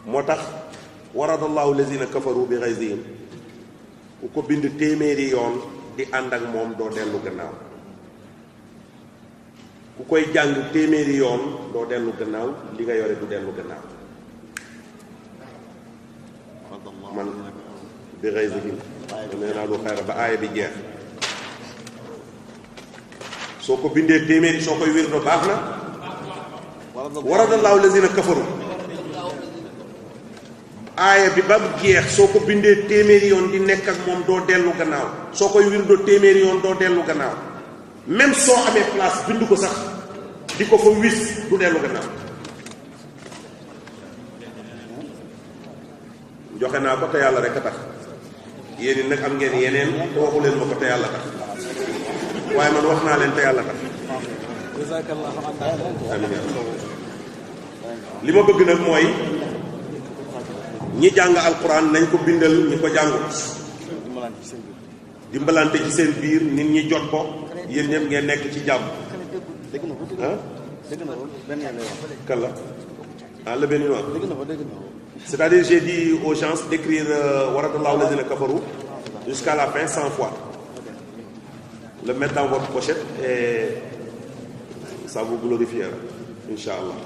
moo tax waradallahu lazina kafaru bi ghayzihim ku ko bind téeméeri yoon di ànd ak moom doo dellu gannaaw ku koy jàng téeméeri yoon doo dellu gannaaw li nga yore du dellu gannaaw man bi ghayzihim nee naa lu xayra ba aaya bi jeex soo ko bindee téeméeri soo koy wirdo baax na waradallahu lazina kafaru aaya bi ba mu jeex soo ko bindee téeméeri yoon di nekk ak moom doo dellu gannaaw soo koy wirdo téeméeri yoon doo dellu gannaaw même soo amee place bind ko sax di ko fa wis du dellu gannaaw joxe naa ko te yàlla rek a tax yéen it nag am ngeen yeneen waxu leen ma ko te yàlla tax waaye man wax naa leen te yàlla tax amiin li ma bëgg nag mooy ñi jàng alquran nañ ko bindal ñi ko jàngut dimbalante ci seen biir nit ñi jot ko yéen ñëpp ngeen nekk ci jàmm ah kan la ah le béninois c'est-à-dire j'ai dit aux gens d'écrire waradallahu lazina kafaru jusqu'à la fin 100 fois le mettre dans votre pochette et ça vous glorifiera Inch'Allah.